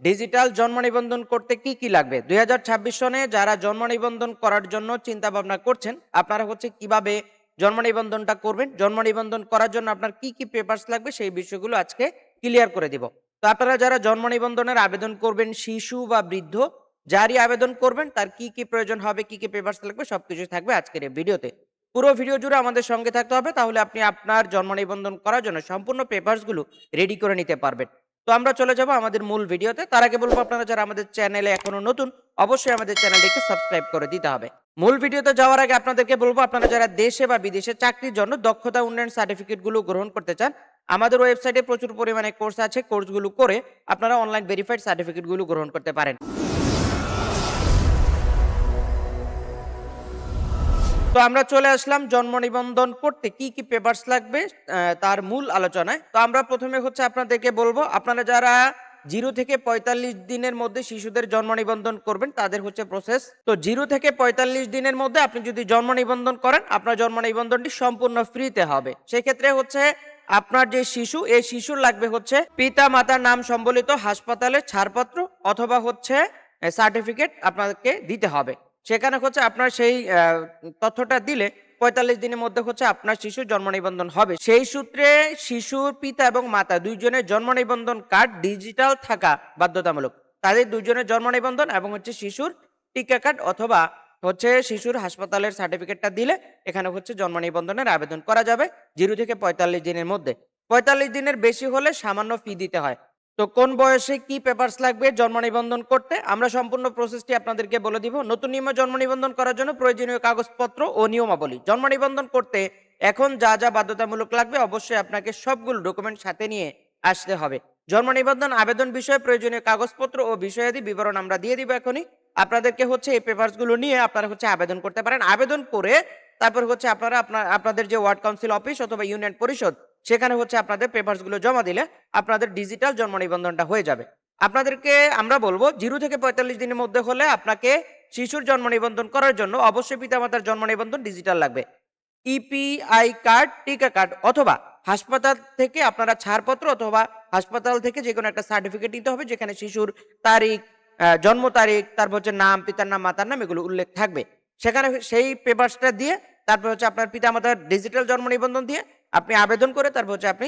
Digital জন্ম নিবন্ধন করতে কি কি লাগবে? ২০২৬ সনে যারা জন্ম নিবন্ধন করার জন্য চিন্তা ভাবনা করছেন, আপনারা হচ্ছে কিভাবে জন্ম নিবন্ধনটা করবেন, জন্ম নিবন্ধন করার জন্য আপনার কি কি পেপারস লাগবে সেই বিষয়গুলো আজকে ক্লিয়ার করে দিব। তো আপনারা যারা জন্ম নিবন্ধনের আবেদন করবেন, শিশু বা বৃদ্ধ যারই আবেদন করবেন তার কি কি প্রয়োজন হবে, কি কি পেপারস লাগবে সবকিছু থাকবে আজকের এই ভিডিওতে। পুরো ভিডিও জুড়ে আমাদের সঙ্গে থাকতে হবে, তাহলে আপনি আপনার জন্ম নিবন্ধন করার জন্য সম্পূর্ণ পেপারসগুলো রেডি করে নিতে পারবেন। তো আমরা চলে যাব আমাদের মূল ভিডিওতে। তার আগে বলবো, আপনারা যারা আমাদের চ্যানেলে এখনো নতুন, অবশ্যই আমাদের চ্যানেলটিকে সাবস্ক্রাইব করে দিতে হবে। মূল ভিডিওতে যাওয়ার আগে আপনাদেরকে বলবো, আপনারা যারা দেশে বা বিদেশে চাকরির জন্য দক্ষতা উন্নয়ন সার্টিফিকেটগুলো গ্রহণ করতে চান, আমাদের ওয়েবসাইটে প্রচুর পরিমাণে কোর্স আছে। কোর্সগুলো করে আপনারা অনলাইন ভেরিফাইড সার্টিফিকেটগুলো গ্রহণ করতে পারেন। তো আমরা চলে আসলাম জন্ম নিবন্ধন করতে কি কি পেপারস লাগবে তার মূল আলোচনায়। তো আমরা প্রথমে হচ্ছে আপনাদেরকে বলবো, আপনারা যারা 0 থেকে 45 দিনের মধ্যে শিশুদের জন্ম নিবন্ধন করবেন তাদের হচ্ছে প্রসেস। তো 0 থেকে 45 দিনের মধ্যে আপনি যদি জন্ম নিবন্ধন করেন, আপনার জন্ম নিবন্ধনটি সম্পূর্ণ ফ্রিতে হবে। সেক্ষেত্রে হচ্ছে আপনার যে শিশু, এই শিশুর লাগবে হচ্ছে পিতা মাতার নাম সম্বলিত হাসপাতালের ছাড়পত্র অথবা হচ্ছে সার্টিফিকেট আপনাকে দিতে হবে। সেখানে হচ্ছে আপনার সেই তথ্যটা দিলে ৪৫ দিনের মধ্যে হচ্ছে আপনার শিশুর জন্ম নিবন্ধন হবে। সেই সূত্রে শিশুর পিতা এবং মাতা দুইজনের জন্ম নিবন্ধন কার্ড ডিজিটাল থাকা বাধ্যতামূলক। তাদের দুইজনের জন্ম নিবন্ধন এবং হচ্ছে শিশুর টিকা কার্ড অথবা হচ্ছে শিশুর হাসপাতালের সার্টিফিকেটটা দিলে এখানে হচ্ছে জন্ম নিবন্ধনের আবেদন করা যাবে 0 থেকে ৪৫ দিনের মধ্যে। ৪৫ দিনের বেশি হলে সামান্য ফি দিতে হয়। তো কোন বয়সে কি পেপারস লাগবে জন্ম নিবন্ধন করতে, আমরা সম্পূর্ণ প্রসেসটি আপনাদেরকে বলে দিব। নতুন নিয়ম জন্ম নিবন্ধন করার জন্য প্রয়োজনীয় কাগজপত্র ও নিয়মাবলী। জন্ম নিবন্ধন করতে এখন যা যা বাধ্যতামূলক লাগবে অবশ্যই আপনাকে সবগুলো ডকুমেন্ট সাথে নিয়ে আসতে হবে। জন্ম নিবন্ধন আবেদন বিষয়ে প্রয়োজনীয় কাগজপত্র ও বিষয়াদি বিবরণ আমরা দিয়ে দিব এখনই। আপনাদেরকে হচ্ছে এই পেপারসগুলো নিয়ে আপনারা হচ্ছে আবেদন করতে পারেন। আবেদন করে তারপর হচ্ছে আপনারা আপনাদের যে ওয়ার্ড কাউন্সিল অফিস অথবা ইউনিয়ন পরিষদ, সেখানে হচ্ছে আপনাদের পেপারসগুলো জমা দিলে আপনাদের ডিজিটাল জন্ম নিবন্ধনটা হয়ে যাবে। আপনাদেরকে আমরা বলবো 0 থেকে ৪৫ দিনের মধ্যে হলে আপনাকে শিশুর জন্ম নিবন্ধন করার জন্য অবশ্যই পিতামাতার জন্ম নিবন্ধন ডিজিটাল লাগবে। ইপিআই কার্ড, টিকা কার্ড অথবা হাসপাতাল থেকে আপনারা ছাড়পত্র অথবা হাসপাতাল থেকে যে কোনো একটা সার্টিফিকেট নিতে হবে, যেখানে শিশুর তারিখ, জন্ম তারিখ, তারপর হচ্ছে নাম, পিতার নাম, মাতার নাম এগুলো উল্লেখ থাকবে। সেখানে সেই পেপারসটা দিয়ে তারপর হচ্ছে আপনার পিতামাতার ডিজিটাল জন্ম নিবন্ধন দিয়ে আপনি আবেদন করে তারপর হচ্ছে আপনি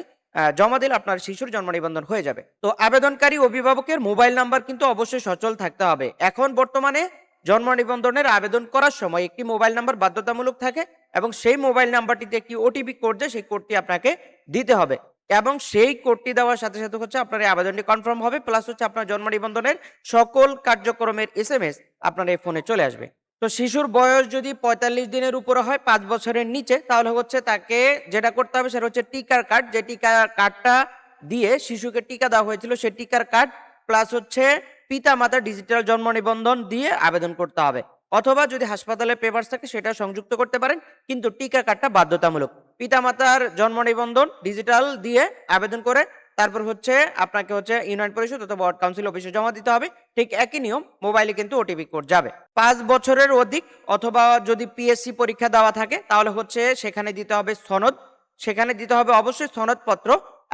জমা দিলে আপনার শিশুর জন্ম নিবন্ধন হয়ে যাবে। তো আবেদনকারী অভিভাবকের মোবাইল নাম্বার কিন্তু অবশ্যই সচল থাকতে হবে। এখন বর্তমানে জন্ম নিবন্ধনের আবেদন করার সময় একটি মোবাইল নাম্বার বাধ্যতামূলক থাকে এবং সেই মোবাইল নাম্বারটিতে একটি ওটিপি কোড যায়, সেই কোডটি আপনাকে দিতে হবে এবং সেই কোডটি দেওয়ার সাথে সাথে হচ্ছে আপনার এই আবেদনটি কনফার্ম হবে, প্লাস হচ্ছে আপনার জন্ম নিবন্ধনের সকল কার্যক্রমের এসএমএস আপনার এই ফোনে চলে আসবে। তো শিশুর বয়স যদি ৪৫ দিনের উপরে হয়, ৫ বছরের নিচে, তাহলে হচ্ছে তাকে যেটা করতে হবে সেটা হচ্ছে টিকার কার্ড। যে টিকার কার্ডটা দিয়ে শিশুকে টিকা দেওয়া হয়েছিল সেই টিকার কার্ড প্লাস হচ্ছে পিতা মাতার ডিজিটাল জন্ম নিবন্ধন দিয়ে আবেদন করতে হবে। অথবা যদি হাসপাতালে পেপারস থাকে সেটা সংযুক্ত করতে পারেন, কিন্তু টিকা কার্ডটা বাধ্যতামূলক। পিতা মাতার জন্ম নিবন্ধন ডিজিটাল দিয়ে আবেদন করে তারপর হচ্ছে আপনাকে হচ্ছে ইউনিয়ন পরিষদ অথবা ওয়ার্ড কাউন্সিল অফিসে জমা দিতে হবে। ঠিক একই নিয়ম, মোবাইলে কিন্তু ওটিপি কোড যাবে। ৫ বছরের অধিক অথবা যদি পিএসসি পরীক্ষা দেওয়া থাকে তাহলে হচ্ছে সেখানে দিতে হবে সনদ, সেখানে দিতে হবে অবশ্যই সনদপত্র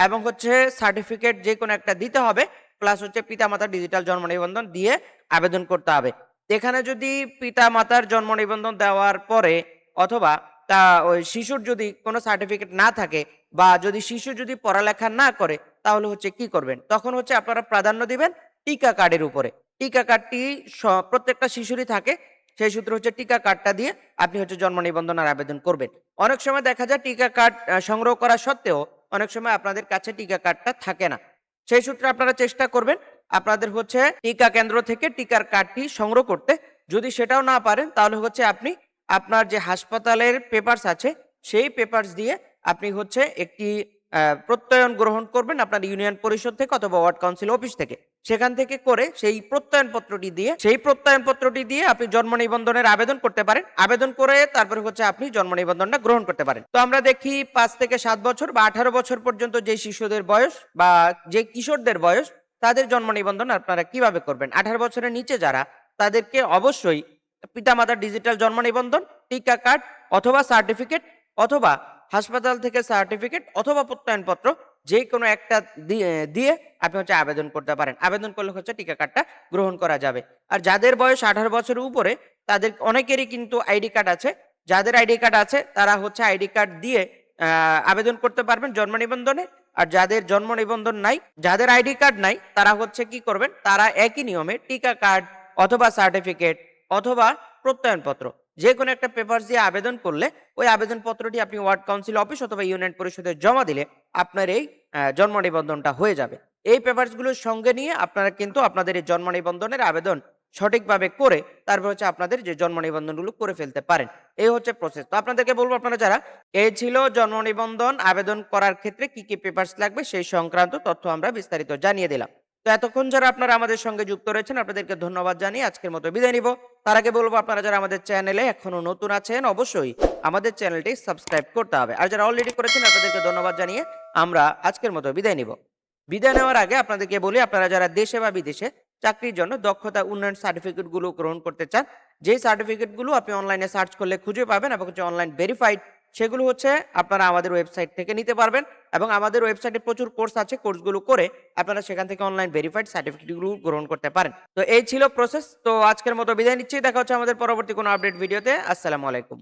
এবং হচ্ছে সার্টিফিকেট যে কোনো একটা দিতে হবে, প্লাস হচ্ছে পিতামাতার ডিজিটাল জন্ম নিবন্ধন দিয়ে আবেদন করতে হবে। এখানে যদি পিতামাতার জন্ম নিবন্ধন দেওয়ার পরে অথবা তা ওই শিশুর যদি কোনো সার্টিফিকেট না থাকে বা যদি শিশু যদি পড়ালেখা না করে, তাহলে হচ্ছে কি করবেন, তখন হচ্ছে আপনারা প্রাধান্য দিবেন টিকা কার্ডের উপরে। টিকা কার্ডটি প্রত্যেকটা শিশুরই থাকে, সেই সূত্রে হচ্ছে টিকা কার্ডটা দিয়ে আপনি হচ্ছে জন্ম নিবন্ধনের আবেদন করবেন। অনেক সময় দেখা যায় টিকা কার্ড সংগ্রহ করা সত্ত্বেও অনেক সময় আপনাদের কাছে টিকা কার্ডটা থাকে না। সেই সূত্রে আপনারা চেষ্টা করবেন আপনাদের হচ্ছে টিকা কেন্দ্র থেকে টিকার কার্ডটি সংগ্রহ করতে। যদি সেটাও না পারেন তাহলে হচ্ছে আপনি আপনার যে হাসপাতালের পেপারস আছে সেই পেপারস দিয়ে আপনি হচ্ছে একটি প্রত্যয়ন গ্রহণ করবেন আপনার ইউনিয়ন পরিষদ থেকে অথবা ওয়ার্ড কাউন্সিল অফিস থেকে। সেখান থেকে করে সেই প্রত্যয়ন পত্রটি দিয়ে আপনি জন্ম নিবন্ধনের আবেদন করতে পারেন। আবেদন করে তারপরে হচ্ছে আপনি জন্ম নিবন্ধনটা গ্রহণ করতে পারেন। তো আমরা দেখি ৫ থেকে ৭ বছর বা ১৮ বছর পর্যন্ত যে শিশুদের বয়স বা যে কিশোরদের বয়স, তাদের জন্ম নিবন্ধন আপনারা কিভাবে করবেন। ১৮ বছরের নিচে যারা, তাদেরকে অবশ্যই পিতামাতার ডিজিটাল জন্ম নিবন্ধন, টিকা কার্ড অথবা সার্টিফিকেট অথবা হাসপাতাল থেকে সার্টিফিকেট অথবা প্রত্যয়নপত্র যে কোনো একটা দিয়ে আপনি হচ্ছে আবেদন করতে পারেন। আবেদন করলে হচ্ছে টিকা কার্ডটা গ্রহণ করা যাবে। আর যাদের বয়স 18 বছরের উপরে তাদের অনেকেরই কিন্তু আইডি কার্ড আছে। যাদের আইডি কার্ড আছে তারা হচ্ছে আইডি কার্ড দিয়ে আবেদন করতে পারবেন জন্ম নিবন্ধনে। আর যাদের জন্ম নিবন্ধন নাই, যাদের আইডি কার্ড নাই তারা হচ্ছে কি করবেন? তারা একই নিয়মে টিকা কার্ড অথবা সার্টিফিকেট অথবা প্রত্যয়নপত্র যে কোনো একটা পেপারস দিয়ে আবেদন করলে ওই আবেদনপত্রটি আপনি ওয়ার্ড কাউন্সিল অফিস অথবা ইউনিয়ন পরিষদে জমা দিলে আপনার এই জন্ম নিবন্ধনটা হয়ে যাবে। এই পেপারসগুলোর সঙ্গে নিয়ে আপনারা কিন্তু আপনাদের এই জন্ম নিবন্ধনের আবেদন সঠিকভাবে করে তারপর হচ্ছে আপনাদের যে জন্ম নিবন্ধনগুলো করে ফেলতে পারেন। এই হচ্ছে প্রসেস। তো আপনাদেরকে বলবো, আপনারা যারা এই ছিল জন্ম নিবন্ধন আবেদন করার ক্ষেত্রে কি কি পেপারস লাগবে সেই সংক্রান্ত তথ্য আমরা বিস্তারিত জানিয়ে দিলাম। তো এতক্ষণ যারা আপনারা আমাদের সঙ্গে যুক্ত রয়েছেন আপনাদেরকে ধন্যবাদ জানিয়ে আজকের মতো বিদায় নিব। তার আগে বলবো, আপনারা যারা আমাদের চ্যানেলে এখনো নতুন আছেন অবশ্যই আমাদের চ্যানেলটি সাবস্ক্রাইব করতে হবে। আর যারা অলরেডি করেছেন আপনাদেরকে ধন্যবাদ জানিয়ে আমরা আজকের মতো বিদায় নিব। বিদায় নেওয়ার আগে আপনাদেরকে বলি, আপনারা যারা দেশে বা বিদেশে চাকরির জন্য দক্ষতা উন্নয়ন সার্টিফিকেট গুলো গ্রহণ করতে চান, যে সার্টিফিকেট গুলো আপনি অনলাইনে সার্চ করলে খুঁজে পাবেন এবং হচ্ছে অনলাইন ভেরিফাইড, সেগুলো হচ্ছে আপনারা আমাদের ওয়েবসাইট থেকে নিতে পারবেন। এবং আমাদের ওয়েবসাইটে প্রচুর কোর্স আছে, কোর্সগুলো করে আপনারা সেখান থেকে অনলাইন ভেরিফাইড সার্টিফিকেটগুলো গ্রহণ করতে পারেন। তো এই ছিল প্রসেস। তো আজকের মতো বিদায় নিচ্ছি, দেখা হচ্ছে আমাদের পরবর্তী কোনো আপডেট ভিডিওতে। আসসালামু আলাইকুম।